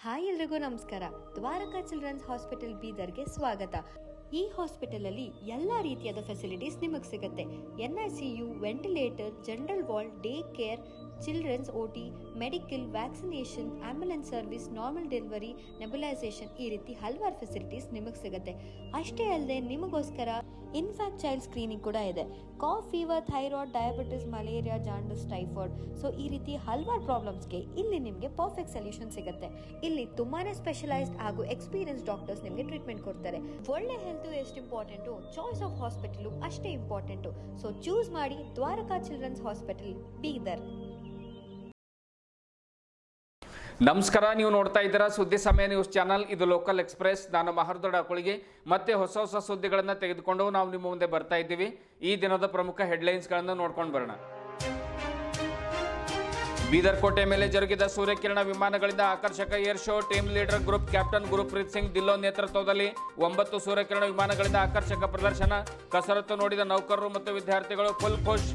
Hi ಎಲ್ರಿಗೂ ನಮಸ್ಕಾರ. Dwarka children's hospital ಬೀದರ್ಗೆ ಸ್ವಾಗತ. ಈ ಹಾಸ್ಪಿಟಲ್ ಅಲ್ಲಿ ಎಲ್ಲ ರೀತಿಯಾದ ಫೆಸಿಲಿಟೀಸ್ ನಿಮಗೆ ಸಿಗುತ್ತೆ. NICU, ventilator, general ward, day care, children's OT, medical, vaccination, ambulance service, normal delivery, nebulisation, ಈ ರೀತಿ ಹಲವಾರು ಫೆಸಿಲಿಟೀಸ್ ನಿಮಗೆ ಸಿಗುತ್ತೆ. ಅಷ್ಟೇ ಅಲ್ಲದೆ ನಿಮಗೋಸ್ಕರ ಇನ್ಫ್ಯಾಕ್ಟ್ ಚೈಲ್ಡ್ ಸ್ಕ್ರೀನಿಂಗ್ ಕೂಡ ಇದೆ. Cough, fever, thyroid, diabetes, malaria, jaundice, typhoid, so ಈ ರೀತಿ ಹಲವಾರು ಪ್ರಾಬ್ಲಮ್ಸ್ಗೆ ಇಲ್ಲಿ ನಿಮಗೆ ಪರ್ಫೆಕ್ಟ್ ಸೊಲ್ಯೂಷನ್ ಸಿಗುತ್ತೆ. ಇಲ್ಲಿ ತುಂಬಾನೇ ಸ್ಪೆಷಲೈಸ್ಡ್ ಹಾಗೂ ಎಕ್ಸ್ಪೀರಿಯನ್ಸ್ ಡಾಕ್ಟರ್ಸ್ ನಿಮಗೆ ಟ್ರೀಟ್ಮೆಂಟ್ ಕೊಡ್ತಾರೆ. ಒಳ್ಳೆ ಹೆಲ್ತ್ ಎಷ್ಟು ಇಂಪಾರ್ಟೆಂಟು, ಚಾಯ್ಸ್ ಆಫ್ ಹಾಸ್ಪಿಟಲ್ ಅಷ್ಟೇ ಇಂಪಾರ್ಟೆಂಟು. ಸೊ ಚೂಸ್ ಮಾಡಿ ದ್ವಾರಕಾ ಚಿಲ್ಡ್ರನ್ಸ್ ಹಾಸ್ಪಿಟಲ್ ಬೀದರ್. ನಮಸ್ಕಾರ, ನೀವು ನೋಡ್ತಾ ಇದ್ದೀರಾ ಸುದ್ದಿ ಸಮಯ ನ್ಯೂಸ್ ಚಾನಲ್. ಇದು ಲೋಕಲ್ ಎಕ್ಸ್ಪ್ರೆಸ್. ನಾನು ಮಹರ್ದೊಡ್ಡ ಅಕುಳಿಗೆ ಮತ್ತೆ ಹೊಸ ಸುದ್ದಿಗಳನ್ನು ತೆಗೆದುಕೊಂಡು ನಾವು ನಿಮ್ಮ ಮುಂದೆ ಬರ್ತಾ ಇದ್ದೀವಿ. ಈ ದಿನದ ಪ್ರಮುಖ ಹೆಡ್ಲೈನ್ಸ್ಗಳನ್ನು ನೋಡ್ಕೊಂಡು ಬರೋಣ. ಬೀದರ್ ಕೋಟೆ ಮೇಲೆ ಜರುಗಿದ ಸೂರ್ಯಕಿರಣ ವಿಮಾನಗಳಿಂದ ಆಕರ್ಷಕ air show. Team leader group captain Gurpreet Singh Dhillon ನೇತೃತ್ವದಲ್ಲಿ 9 ಸೂರ್ಯಕಿರಣ ವಿಮಾನಗಳಿಂದ ಆಕರ್ಷಕ ಪ್ರದರ್ಶನ. ಕಸರತ್ತು ನೋಡಿದ ನೌಕರರು ಮತ್ತು ವಿದ್ಯಾರ್ಥಿಗಳು ಫುಲ್ ಖುಷ್.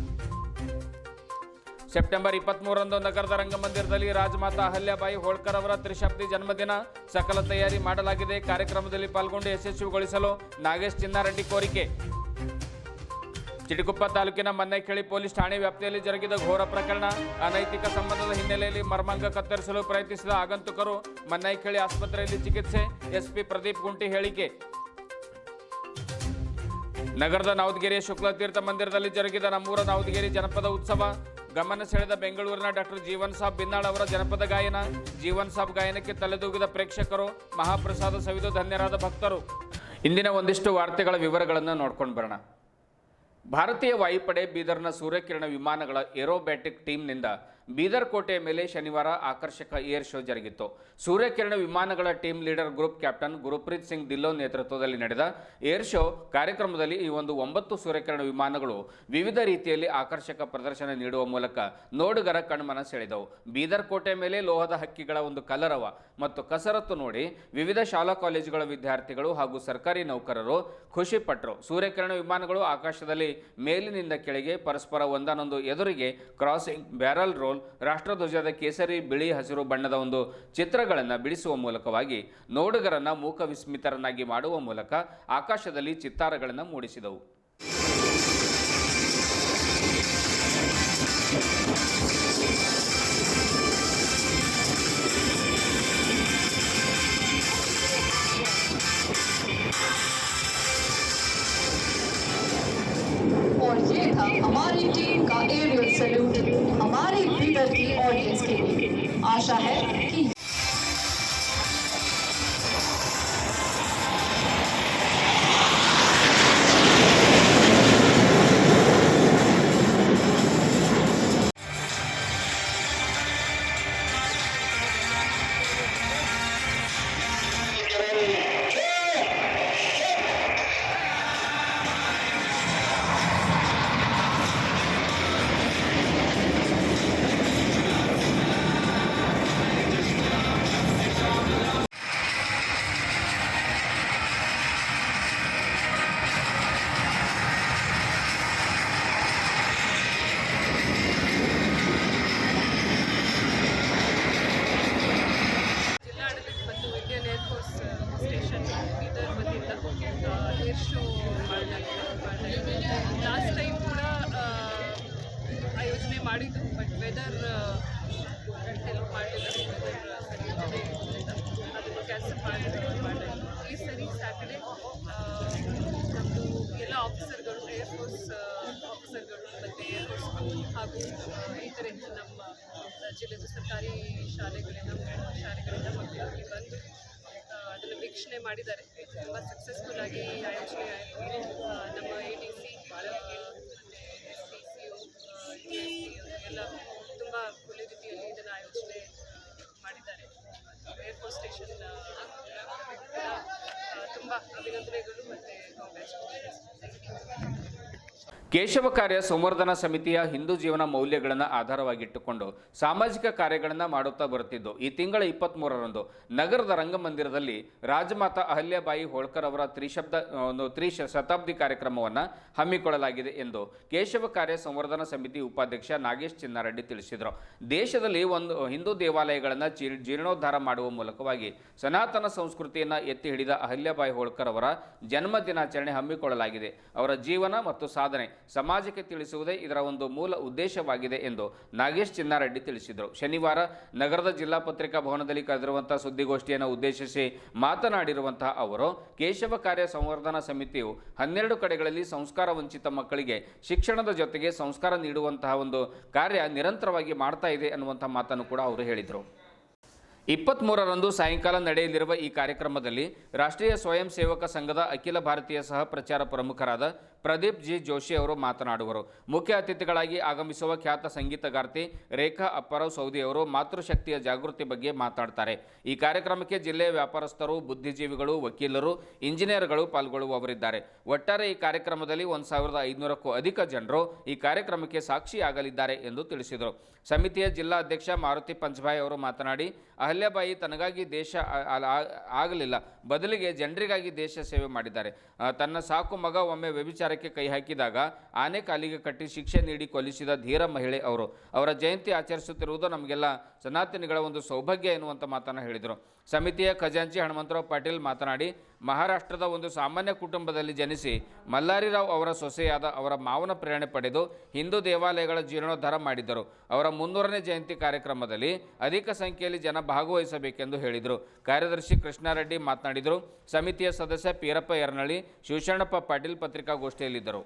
ಸೆಪ್ಟೆಂಬರ್ 23ರಂದು ನಗರದ ರಂಗಮಂದಿರದಲ್ಲಿ ರಾಜಮಾತಾ ಅಹಲ್ಯಾಬಾಯಿ ಹೋಳ್ಕರ್ ಅವರ ತ್ರಿಶಬ್ದಿ ಜನ್ಮದಿನ. ಸಕಲ ತಯಾರಿ ಮಾಡಲಾಗಿದೆ. ಕಾರ್ಯಕ್ರಮದಲ್ಲಿ ಪಾಲ್ಗೊಂಡು ಯಶಸ್ವಿಗೊಳಿಸಲು ನಾಗೇಶ್ ಚಿನ್ನಾರೆಡ್ಡಿ ಕೋರಿಕೆ. ಚಿಟಗುಪ್ಪ ತಾಲೂಕಿನ ಮನ್ನೈಖೇಳಿ ಪೊಲೀಸ್ ಠಾಣೆ ವ್ಯಾಪ್ತಿಯಲ್ಲಿ ಜರುಗಿದ ಘೋರ ಪ್ರಕರಣ. ಅನೈತಿಕ ಸಂಬಂಧದ ಹಿನ್ನೆಲೆಯಲ್ಲಿ ಮರ್ಮಾಂಗ ಕತ್ತರಿಸಲು ಪ್ರಯತ್ನಿಸಿದ ಆಗಂತುಕರು. ಮನ್ನೈಖೇಳಿ ಆಸ್ಪತ್ರೆಯಲ್ಲಿ ಚಿಕಿತ್ಸೆ. SP ಪ್ರದೀಪ್ ಗುಂಟಿ ಹೇಳಿಕೆ. ನಗರದ ನಾವದಗಿರಿಯ ಶುಕ್ಲತೀರ್ಥ ಮಂದಿರದಲ್ಲಿ ಜರುಗಿದ ನಮ್ಮೂರ ನಾವದಗಿರಿ ಜನಪದ ಉತ್ಸವ. ಗಮನ ಸೆಳೆದ ಬೆಂಗಳೂರಿನ ಡಾಕ್ಟರ್ ಜೀವನ್ ಸಾಬ್ ಬಿನ್ನಾಳ್ ಅವರ ಜನಪದ ಗಾಯನ. ಜೀವನ್ ಸಾಬ್ ಗಾಯನಕ್ಕೆ ತಲೆದೂಗಿದ ಪ್ರೇಕ್ಷಕರು. ಮಹಾಪ್ರಸಾದ ಸವಿದು ಧನ್ಯರಾದ ಭಕ್ತರು. ಇಂದಿನ ಒಂದಿಷ್ಟು ವಾರ್ತೆಗಳ ವಿವರಗಳನ್ನು ನೋಡ್ಕೊಂಡು ಬರೋಣ. ಭಾರತೀಯ ವಾಯುಪಡೆ ಬೀದರ್ನ ಸೂರ್ಯಕಿರಣ ವಿಮಾನಗಳ ಏರೋಬ್ಯಾಟಿಕ್ ಟೀಮ್ನಿಂದ ಬೀದರ್ ಕೋಟೆಯ ಮೇಲೆ ಶನಿವಾರ ಆಕರ್ಷಕ ಏರ್ ಶೋ ಜರುಗಿತ್ತು. ಸೂರ್ಯಕಿರಣ ವಿಮಾನಗಳ team leader group captain Gurpreet Singh Dhillon ನೇತೃತ್ವದಲ್ಲಿ ನಡೆದ ಏರ್ ಶೋ ಕಾರ್ಯಕ್ರಮದಲ್ಲಿ ಈ 9 ಸೂರ್ಯಕಿರಣ ವಿಮಾನಗಳು ವಿವಿಧ ರೀತಿಯಲ್ಲಿ ಆಕರ್ಷಕ ಪ್ರದರ್ಶನ ನೀಡುವ ಮೂಲಕ ನೋಡುಗರ ಕಣ್ಮನ ಸೆಳೆದವು. ಬೀದರ್ ಕೋಟೆ ಮೇಲೆ ಲೋಹದ ಹಕ್ಕಿಗಳ ಒಂದು ಕಲರವ ಮತ್ತು ಕಸರತ್ತು ನೋಡಿ ವಿವಿಧ ಶಾಲಾ ಕಾಲೇಜುಗಳ ವಿದ್ಯಾರ್ಥಿಗಳು ಹಾಗೂ ಸರ್ಕಾರಿ ನೌಕರರು ಖುಷಿಪಟ್ಟರು. ಸೂರ್ಯಕಿರಣ ವಿಮಾನಗಳು ಆಕಾಶದಲ್ಲಿ ಮೇಲಿನಿಂದ ಕೆಳಗೆ ಪರಸ್ಪರ ಒಂದನ್ನೊಂದು ಎದುರಿಗೆ ಕ್ರಾಸಿಂಗ್, ಬ್ಯಾರಲ್ ರೋಲ್, ರಾಷ್ಟ್ರಧ್ವಜದ ಕೇಸರಿ, ಬಿಳಿ, ಹಸಿರು ಬಣ್ಣದ ಒಂದು ಚಿತ್ರಗಳನ್ನು ಬಿಡಿಸುವ ಮೂಲಕವಾಗಿ ನೋಡುಗರನ್ನ ಮೂಕ ವಿಸ್ಮಿತರನ್ನಾಗಿ ಮಾಡುವ ಮೂಲಕ ಆಕಾಶದಲ್ಲಿ ಚಿತ್ತಾರಗಳನ್ನು ಮೂಡಿಸಿದವು. और ये था हमारी टीम का एरियल सैल्यूट हमारे बीदर की ऑडियंस के लिए. आशा है कि ಏರ್ ಶೋ ಮಾಡಲಾಗಿದೆ. ಲಾಸ್ಟ್ ಟೈಮ್ ಕೂಡ ಆಯೋಜನೆ ಮಾಡಿದ್ದು, ಬಟ್ ವೆದರ್ ಹೆಲ್ಪ್ ಮಾಡಲಿಲ್ಲ. ವೆದರ್ ಸರಿ ಇರೋದ್ರಿಂದ ಅದನ್ನು ಕ್ಯಾನ್ಸಲ್ ಮಾಡಿದ್ರು. ಈ ಸರಿ ಸ್ಯಾಟರ್ಡೆ ನಮ್ಮದು ಎಲ್ಲ ಆಫೀಸರ್ಗಳು, ಏರ್ಫೋರ್ಸ್ ಆಫೀಸರ್ಗಳು ಮತ್ತು ಏರ್ಫೋರ್ಸ್ ಸ್ಕೂಲ್ ಹಾಗೂ ಇತರೆ ನಮ್ಮ ಜಿಲ್ಲೆದ ಸರ್ಕಾರಿ ಶಾಲೆಗಳಿಂದ ಮಕ್ಕಳು ಬಂದು ಅದನ್ನು ವೀಕ್ಷಣೆ ಮಾಡಿದ್ದಾರೆ. ತುಂಬ ಸಕ್ಸಸ್ಫುಲ್ ಆಗಿ ಆಯೋಜನೆ ಆಯಿತು. ನಮ್ಮ ADC ಮತ್ತು SPCO ಎಲ್ಲ ತುಂಬ ಒಳ್ಳೆ ರೀತಿಯಲ್ಲಿ ಇದನ್ನು ಆಯೋಜನೆ ಮಾಡಿದ್ದಾರೆ. ಏರ್ಫೋರ್ಸ್ ಸ್ಟೇಷನ್ ತುಂಬ ಅಭಿನಂದನೆಗಳು ಮತ್ತು ಕಾಂಗ್ರ್ಯಾಚುಲೇಷನ್ಸ್. Thank you. ಕೇಶವ ಕಾರ್ಯ ಸಂವರ್ಧನಾ ಸಮಿತಿಯ ಹಿಂದೂ ಜೀವನ ಮೌಲ್ಯಗಳನ್ನು ಆಧಾರವಾಗಿಟ್ಟುಕೊಂಡು ಸಾಮಾಜಿಕ ಕಾರ್ಯಗಳನ್ನು ಮಾಡುತ್ತಾ ಬರುತ್ತಿದ್ದು, ಈ ತಿಂಗಳ 23ರಂದು ನಗರದ ರಂಗಮಂದಿರದಲ್ಲಿ ರಾಜಮಾತಾ ಅಹಲ್ಯಾಬಾಯಿ ಹೋಳ್ಕರ್ ಅವರ ತ್ರಿಶತಾಬ್ದಿ ಕಾರ್ಯಕ್ರಮವನ್ನು ಹಮ್ಮಿಕೊಳ್ಳಲಾಗಿದೆ ಎಂದು ಕೇಶವ ಕಾರ್ಯ ಸಂವರ್ಧನಾ ಸಮಿತಿ ಉಪಾಧ್ಯಕ್ಷ ನಾಗೇಶ್ ಚಿನ್ನಾರೆಡ್ಡಿ ತಿಳಿಸಿದರು. ದೇಶದಲ್ಲಿ ಹಿಂದೂ ದೇವಾಲಯಗಳನ್ನು ಜೀರ್ಣೋದ್ಧಾರ ಮಾಡುವ ಮೂಲಕವಾಗಿ ಸನಾತನ ಸಂಸ್ಕೃತಿಯನ್ನು ಎತ್ತಿ ಹಿಡಿದ ಅಹಲ್ಯಾಬಾಯಿ ಹೋಳ್ಕರ್ ಅವರ ಜನ್ಮ ದಿನಾಚರಣೆ ಹಮ್ಮಿಕೊಳ್ಳಲಾಗಿದೆ. ಅವರ ಜೀವನ ಮತ್ತು ಸಾಧನೆ ಸಮಾಜಕ್ಕೆ ತಿಳಿಸುವುದೇ ಇದರ ಒಂದು ಮೂಲ ಉದ್ದೇಶವಾಗಿದೆ ಎಂದು ನಾಗೇಶ್ ಚಿನ್ನಾರೆಡ್ಡಿ ತಿಳಿಸಿದರು. ಶನಿವಾರ ನಗರದ ಜಿಲ್ಲಾ ಪತ್ರಿಕಾ ಭವನದಲ್ಲಿ ಕರೆದಿರುವಂತಹ ಸುದ್ದಿಗೋಷ್ಠಿಯನ್ನು ಉದ್ದೇಶಿಸಿ ಮಾತನಾಡಿರುವಂತಹ ಅವರು, ಕೇಶವ ಕಾರ್ಯ ಸಂವರ್ಧನಾ ಸಮಿತಿಯು 12 ಕಡೆಗಳಲ್ಲಿ ಸಂಸ್ಕಾರ ವಂಚಿತ ಮಕ್ಕಳಿಗೆ ಶಿಕ್ಷಣದ ಜೊತೆಗೆ ಸಂಸ್ಕಾರ ನೀಡುವಂತಹ ಒಂದು ಕಾರ್ಯ ನಿರಂತರವಾಗಿ ಮಾಡ್ತಾ ಇದೆ ಅನ್ನುವಂಥ ಮಾತನ್ನು ಕೂಡ ಅವರು ಹೇಳಿದರು. 23ರಂದು ಸಾಯಂಕಾಲ ನಡೆಯಲಿರುವ ಈ ಕಾರ್ಯಕ್ರಮದಲ್ಲಿ ರಾಷ್ಟ್ರೀಯ ಸ್ವಯಂ ಸೇವಕ ಸಂಘದ ಅಖಿಲ ಭಾರತೀಯ ಸಹ ಪ್ರಚಾರ ಪ್ರಮುಖರಾದ ಪ್ರದೀಪ್ ಜಿ ಜೋಶಿ ಅವರು ಮಾತನಾಡುವರು. ಮುಖ್ಯ ಅತಿಥಿಗಳಾಗಿ ಆಗಮಿಸುವ ಖ್ಯಾತ ಸಂಗೀತಗಾರ್ತಿ ರೇಖಾ ಅಪ್ಪಾರಾವ್ ಸೌದಿ ಅವರು ಮಾತೃಶಕ್ತಿಯ ಜಾಗೃತಿ ಬಗ್ಗೆ ಮಾತನಾಡ್ತಾರೆ. ಈ ಕಾರ್ಯಕ್ರಮಕ್ಕೆ ಜಿಲ್ಲೆಯ ವ್ಯಾಪಾರಸ್ಥರು, ಬುದ್ಧಿಜೀವಿಗಳು, ವಕೀಲರು, ಇಂಜಿನಿಯರ್ಗಳು ಪಾಲ್ಗೊಳ್ಳುವವರಿದ್ದಾರೆ. ಒಟ್ಟಾರೆ ಈ ಕಾರ್ಯಕ್ರಮದಲ್ಲಿ 1500ಕ್ಕೂ ಅಧಿಕ ಜನರು ಈ ಕಾರ್ಯಕ್ರಮಕ್ಕೆ ಸಾಕ್ಷಿಯಾಗಲಿದ್ದಾರೆ ಎಂದು ತಿಳಿಸಿದರು. ಸಮಿತಿಯ ಜಿಲ್ಲಾ ಅಧ್ಯಕ್ಷ ಮಾರುತಿ ಪಂಚಭಾಯ್ ಅವರು ಮಾತನಾಡಿ, ಅಹಲ್ಯಾಬಾಯಿ ತನಗಾಗಿ ದೇಶ ಆಗಲಿಲ್ಲ, ಬದಲಿಗೆ ಜನರಿಗಾಗಿ ದೇಶ ಸೇವೆ ಮಾಡಿದ್ದಾರೆ. ತನ್ನ ಸಾಕು ಮಗ ಒಮ್ಮೆ ವ್ಯಭಿಚಾರಕ್ಕೆ ಕೈ ಹಾಕಿದಾಗ ಆನೆ ಕಾಲಿಗೆ ಕಟ್ಟಿ ಶಿಕ್ಷೆ ನೀಡಿ ಕೊಲ್ಲಿಸಿದ ಧೀರ ಮಹಿಳೆ ಅವರು. ಅವರ ಜಯಂತಿ ಆಚರಿಸುತ್ತಿರುವುದು ನಮಗೆಲ್ಲ ಸನಾತನಿಗಳ ಒಂದು ಸೌಭಾಗ್ಯ ಎನ್ನುವಂಥ ಮಾತನ್ನು ಹೇಳಿದರು. ಸಮಿತಿಯ ಖಜಾಂಚಿ ಹನುಮಂತರಾವ್ ಪಾಟೀಲ್ ಮಾತನಾಡಿ, ಮಹಾರಾಷ್ಟ್ರದ ಒಂದು ಸಾಮಾನ್ಯ ಕುಟುಂಬದಲ್ಲಿ ಜನಿಸಿ ಮಲ್ಲಾರಿರಾವ್ ಅವರ ಸೊಸೆಯಾದ ಅವರ ಮಾವನ ಪ್ರೇರಣೆ ಪಡೆದು ಹಿಂದೂ ದೇವಾಲಯಗಳ ಜೀರ್ಣೋದ್ಧಾರ ಮಾಡಿದ್ದರು. ಅವರ 300ನೇ ಜಯಂತಿ ಕಾರ್ಯಕ್ರಮದಲ್ಲಿ ಅಧಿಕ ಸಂಖ್ಯೆಯಲ್ಲಿ ಜನ ಭಾಗವಹಿಸಬೇಕೆಂದು ಹೇಳಿದರು. ಕಾರ್ಯದರ್ಶಿ ಕೃಷ್ಣಾರೆಡ್ಡಿ ಮಾತನಾಡಿದರು. ಸಮಿತಿಯ ಸದಸ್ಯ ಪೀರಪ್ಪ ಯರ್ನಳ್ಳಿ, ಶಿವಶರಣಪ್ಪ ಪಾಟೀಲ್ ಪತ್ರಿಕಾಗೋಷ್ಠಿಯಲ್ಲಿದ್ದರು.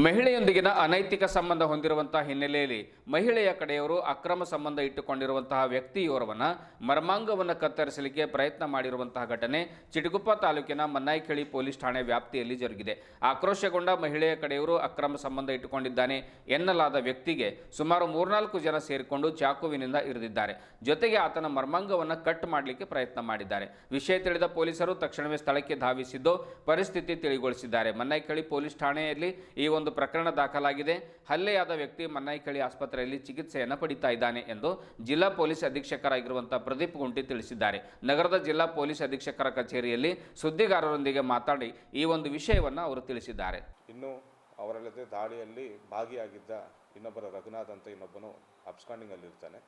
ಮಹಿಳೆಯೊಂದಿಗಿನ ಅನೈತಿಕ ಸಂಬಂಧ ಹೊಂದಿರುವಂತಹ ಹಿನ್ನೆಲೆಯಲ್ಲಿ ಮಹಿಳೆಯ ಕಡೆಯವರು ಅಕ್ರಮ ಸಂಬಂಧ ಇಟ್ಟುಕೊಂಡಿರುವಂತಹ ವ್ಯಕ್ತಿಯೋರ್ವನ ಮರ್ಮಾಂಗವನ್ನು ಕತ್ತರಿಸಲಿಕ್ಕೆ ಪ್ರಯತ್ನ ಮಾಡಿರುವಂತಹ ಘಟನೆ ಚಿಟಗುಪ್ಪ ತಾಲೂಕಿನ ಮನ್ನಾಯಿಖೇಳಿ ಪೊಲೀಸ್ ಠಾಣೆ ವ್ಯಾಪ್ತಿಯಲ್ಲಿ ಜರುಗಿದೆ. ಆಕ್ರೋಶಗೊಂಡ ಮಹಿಳೆಯ ಕಡೆಯವರು ಅಕ್ರಮ ಸಂಬಂಧ ಇಟ್ಟುಕೊಂಡಿದ್ದಾನೆ ಎನ್ನಲಾದ ವ್ಯಕ್ತಿಗೆ ಸುಮಾರು 3-4 ಜನ ಸೇರಿಕೊಂಡು ಚಾಕುವಿನಿಂದ ಇರಿದಿದ್ದಾರೆ. ಜೊತೆಗೆ ಆತನ ಮರ್ಮಾಂಗವನ್ನು ಕಟ್ ಮಾಡಲಿಕ್ಕೆ ಪ್ರಯತ್ನ ಮಾಡಿದ್ದಾರೆ. ವಿಷಯ ತಿಳಿದ ಪೊಲೀಸರು ತಕ್ಷಣವೇ ಸ್ಥಳಕ್ಕೆ ಧಾವಿಸಿದ್ದು ಪರಿಸ್ಥಿತಿ ತಿಳಿಗೊಳಿಸಿದ್ದಾರೆ. ಮನ್ನಾಯಿಖೇಳಿ ಪೊಲೀಸ್ ಠಾಣೆಯಲ್ಲಿ ಈ ಒಂದು ಪ್ರಕರಣ ದಾಖಲಾಗಿದೆ. ಹಲ್ಲೆಯಾದ ವ್ಯಕ್ತಿ ಮನ್ನಾಯಿಖೇಳಿ ಆಸ್ಪತ್ರೆಯಲ್ಲಿ ಚಿಕಿತ್ಸೆಯನ್ನು ಪಡಿತಾ ಇದ್ದಾನೆ ಎಂದು ಜಿಲ್ಲಾ ಪೊಲೀಸ್ ಅಧೀಕ್ಷಕರಾಗಿರುವಂತಹ ಪ್ರದೀಪ್ ಗುಂಟಿ ತಿಳಿಸಿದ್ದಾರೆ. ನಗರದ ಜಿಲ್ಲಾ ಪೊಲೀಸ್ ಅಧೀಕ್ಷಕರ ಕಚೇರಿಯಲ್ಲಿ ಸುದ್ದಿಗಾರರೊಂದಿಗೆ ಮಾತಾಡಿ ಈ ಒಂದು ವಿಷಯವನ್ನು ಅವರು ತಿಳಿಸಿದ್ದಾರೆ. ಇನ್ನು ಅವರಲ್ಲದೆ ದಾಳಿಯಲ್ಲಿ ಭಾಗಿಯಾಗಿದ್ದ ಇನ್ನೊಬ್ಬರ ರಘುನಾಥ್ ಅಂತ ಇನ್ನೊಬ್ಬನು ಅಬ್ಸ್ಕಾಂಡಿಂಗ್ ಅಲ್ಲಿ ಇರ್ತಾನೆ.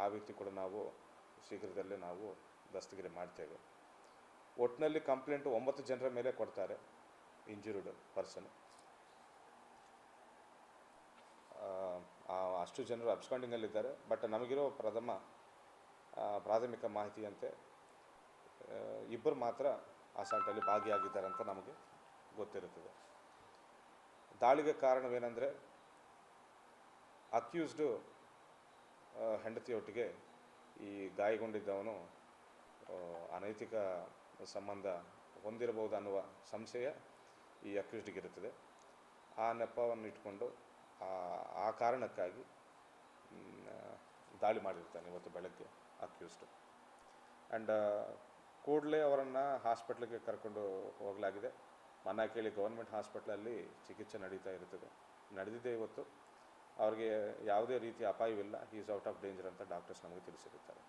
ಆ ವ್ಯಕ್ತಿ ಕೂಡ ನಾವು ಶೀಘ್ರದಲ್ಲೇ ನಾವು ದಸ್ತಗಿರಿ ಮಾಡ್ತೇವೆ. ಒಟ್ಟಿನಲ್ಲಿ ಕಂಪ್ಲೇಂಟು 9 ಜನರ ಮೇಲೆ ಕೊಡ್ತಾರೆ. ಇಂಜುರ್ಡ್ ಪರ್ಸನ್ ಅಷ್ಟು ಜನರು ಅಬ್ಸ್ಕಾಂಡಿಂಗಲ್ಲಿದ್ದಾರೆ. ಬಟ್ ನಮಗಿರೋ ಪ್ರಾಥಮಿಕ ಮಾಹಿತಿಯಂತೆ 2 ಮಾತ್ರ ಅಸಾಲ್ಟಲ್ಲಿ ಭಾಗಿಯಾಗಿದ್ದಾರೆ ಅಂತ ನಮಗೆ ಗೊತ್ತಿರುತ್ತದೆ. ದಾಳಿಗೆ ಕಾರಣವೇನೆಂದರೆ ಅಕ್ಯೂಸ್ಡು ಹೆಂಡತಿಯೊಟ್ಟಿಗೆ ಈ ಗಾಯಗೊಂಡಿದ್ದವನು ಅನೈತಿಕ ಸಂಬಂಧ ಹೊಂದಿರಬಹುದು ಅನ್ನುವ ಸಂಶಯ ಈ ಅಕ್ಯೂಸ್ಡಿಗಿರುತ್ತದೆ. ಆ ನೆಪವನ್ನು ಇಟ್ಕೊಂಡು ಆ ಕಾರಣಕ್ಕಾಗಿ ದಾಳಿ ಮಾಡಿರ್ತಾನೆ ಇವತ್ತು ಬೆಳಗ್ಗೆ ಅಕ್ಯೂಸ್ಡು. ಆ್ಯಂಡ್ ಕೂಡಲೇ ಅವರನ್ನು ಹಾಸ್ಪಿಟ್ಲಿಗೆ ಕರ್ಕೊಂಡು ಹೋಗಲಾಗಿದೆ. ಮನ್ನಾಯಿಖೇಳಿ ಗೌರ್ಮೆಂಟ್ ಹಾಸ್ಪಿಟ್ಲಲ್ಲಿ ಚಿಕಿತ್ಸೆ ನಡೆದಿದೆ ಇವತ್ತು. ಅವ್ರಿಗೆ ಯಾವುದೇ ರೀತಿಯ ಅಪಾಯವಿಲ್ಲ. He is out of danger ಅಂತ ಡಾಕ್ಟರ್ಸ್ ನಮಗೆ ತಿಳಿಸಿರುತ್ತಾರೆ.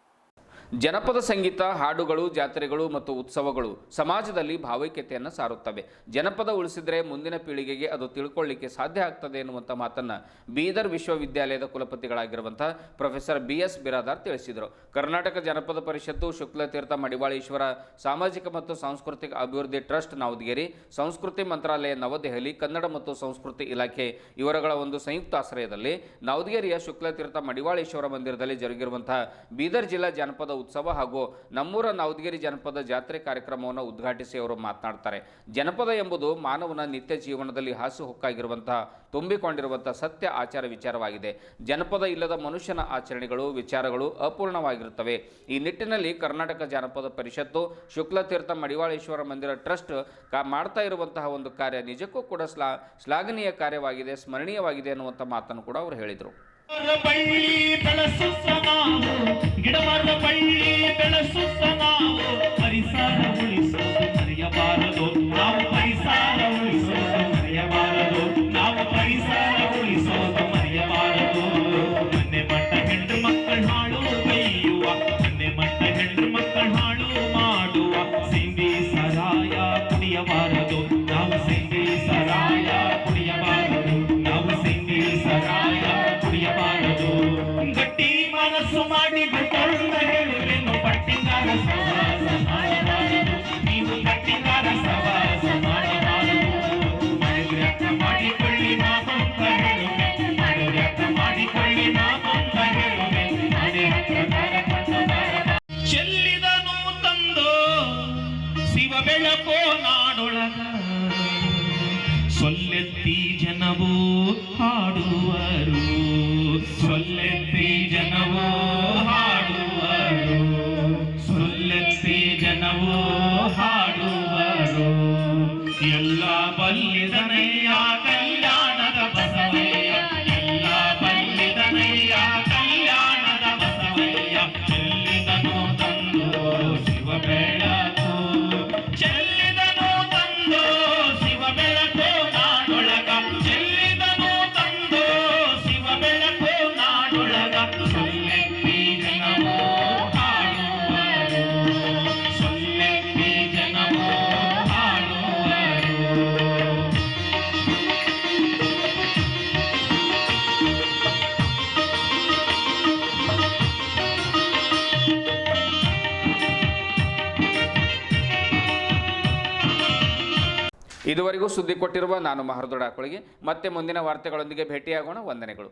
ಜನಪದ ಸಂಗೀತ, ಹಾಡುಗಳು, ಜಾತ್ರೆಗಳು ಮತ್ತು ಉತ್ಸವಗಳು ಸಮಾಜದಲ್ಲಿ ಭಾವೈಕ್ಯತೆಯನ್ನು ಸಾರುತ್ತವೆ. ಜನಪದ ಉಳಿಸಿದರೆ ಮುಂದಿನ ಪೀಳಿಗೆಗೆ ಅದು ತಿಳ್ಕೊಳ್ಳಿಕ್ಕೆ ಸಾಧ್ಯ ಆಗ್ತದೆ ಎನ್ನುವಂಥ ಮಾತನ್ನು ಬೀದರ್ ವಿಶ್ವವಿದ್ಯಾಲಯದ ಕುಲಪತಿಗಳಾಗಿರುವಂಥ ಪ್ರೊಫೆಸರ್ BS ಬಿರಾದಾರ್ ತಿಳಿಸಿದರು. ಕರ್ನಾಟಕ ಜನಪದ ಪರಿಷತ್ತು, ಶುಕ್ಲತೀರ್ಥ ಮಡಿವಾಳೇಶ್ವರ ಸಾಮಾಜಿಕ ಮತ್ತು ಸಾಂಸ್ಕೃತಿಕ ಅಭಿವೃದ್ಧಿ ಟ್ರಸ್ಟ್ ನವದಗಿರಿ, ಸಂಸ್ಕೃತಿ ಮಂತ್ರಾಲಯ ನವದೆಹಲಿ, ಕನ್ನಡ ಮತ್ತು ಸಂಸ್ಕೃತಿ ಇಲಾಖೆ ಇವರುಗಳ ಒಂದು ಸಂಯುಕ್ತ ಆಶ್ರಯದಲ್ಲಿ ನವದಗಿರಿಯ ಶುಕ್ಲತೀರ್ಥ ಮಡಿವಾಳೇಶ್ವರ ಮಂದಿರದಲ್ಲಿ ಜರುಗಿರುವಂತಹ ಬೀದರ್ ಜಿಲ್ಲಾ ಜನಪದ ಉತ್ಸವ ಹಾಗೂ ನಮ್ಮೂರ ನವದಗಿರಿ ಜನಪದ ಜಾತ್ರೆ ಕಾರ್ಯಕ್ರಮವನ್ನು ಉದ್ಘಾಟಿಸಿ ಅವರು ಮಾತನಾಡ್ತಾರೆ. ಜನಪದ ಎಂಬುದು ಮಾನವನ ನಿತ್ಯ ಜೀವನದಲ್ಲಿ ಹಾಸುಹೊಕ್ಕಾಗಿರುವಂತಹ ತುಂಬಿಕೊಂಡಿರುವಂತಹ ಸತ್ಯ ಆಚಾರ ವಿಚಾರವಾಗಿದೆ. ಜನಪದ ಇಲ್ಲದ ಮನುಷ್ಯನ ಆಚರಣೆಗಳು, ವಿಚಾರಗಳು ಅಪೂರ್ಣವಾಗಿರುತ್ತವೆ. ಈ ನಿಟ್ಟಿನಲ್ಲಿ ಕರ್ನಾಟಕ ಜಾನಪದ ಪರಿಷತ್ತು, ಶುಕ್ಲತೀರ್ಥ ಮಡಿವಾಳೇಶ್ವರ ಮಂದಿರ ಟ್ರಸ್ಟ್ ಮಾಡ್ತಾ ಇರುವಂತಹ ಒಂದು ಕಾರ್ಯ ನಿಜಕ್ಕೂ ಕೂಡ ಶ್ಲಾಘನೀಯ ಕಾರ್ಯವಾಗಿದೆ, ಸ್ಮರಣೀಯವಾಗಿದೆ ಅನ್ನುವಂಥ ಮಾತನ್ನು ಕೂಡ ಅವರು ಹೇಳಿದರು. ಬಳ್ಳಿ ಬೆಳೆಸುತ್ತ ನಾವು, ಗಿಡಮರದ ಬಳ್ಳಿ ಬೆಳೆಸುತ್ತ ನಾವು, ಪರಿಸರ ಉಳಿಸೋದು ಮರೆಯಬಾರದು ನಾವು, ಪರಿಸರ ಉಳಿಸೋದು ಮರೆಯಬಾರದು ನಾವು. ಚೆಲ್ಲಿದನು ತಂದು ಶಿವ ಬೆಳಕೋ ನಾಡೊಳಗ ಸೊಲ್ಲೆತ್ತಿ ಜನವೋ ಹಾಡುವರು ಸೊಲ್ಲೆತ್ತಿ ಜನವೋ ಹಾಡುವರು ಸೊಲ್ಲೆತ್ತಿ ಜನವೋ ಹಾಡುವರು ಎಲ್ಲ ಬಲ್ಲಿದನಯ್ಯ ಕಲ್ಯಾಣದ ಬಸವಯ್ಯ ಎಲ್ಲ ಬಲ್ಲಿದನಯ್ಯ ಕಲ್ಯಾಣದ ಬಸವಯ್ಯ ಚೆಲ್ಲಿದನು ತಂದು ಶಿವ ಬೆಳಕು ಚೆಲ್ಲಿದನು ತಂದು ಶಿವ ಬೆಳಕು ನಾಡೊಳಗ ಚೆಲ್ಲಿದನು ತಂದು ಶಿವ ಬೆಳಕು ನಾಡೊಳಗ ಸೊಲ್ಲೆತ್ತಿ ಜನವೋ ಹಾಡುವರು ಸೊಲ್ಲೆತ್ತಿ ಜನವೋ ಹಾಡುವರು ಇದುವರೆಗೂ ಸುದ್ದಿ ಕೊಟ್ಟಿರುವ ನಾನು ಮಹರ್ದೊಡ ಕೊಳಗಿ ಮತ್ತೆ ಮುಂದಿನ ವಾರ್ತೆಗಳೊಂದಿಗೆ ಭೇಟಿಯಾಗೋಣ. ವಂದನೆಗಳು.